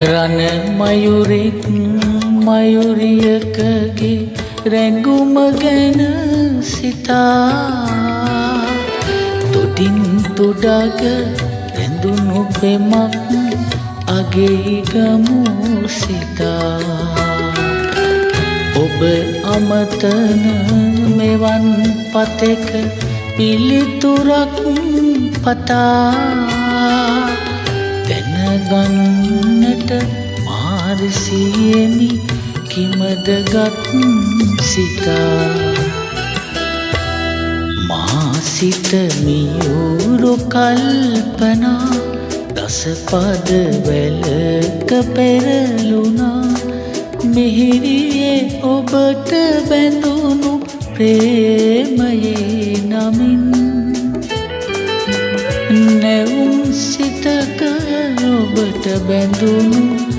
රණ මයුරෙක් මයුරියකගේ රැඟුම ගැන සිතා තොටින් තොඩග රැඳුණු පෙමක් අගෙයි ගමු සිතා ඔබ අමතන මෙවන් පතෙක පිළිතුරක් පතා දැනගන්නට මාරසියෙමි කිමදගත් සිතා මා සිත මියුරු කල්පනා දසපද වැලක පෙරළුණා මිහිරියේ ඔබට බැඳුණු ප්‍රේමයේ නමින් නැවුම් සිතක ඔබට බැඳුණු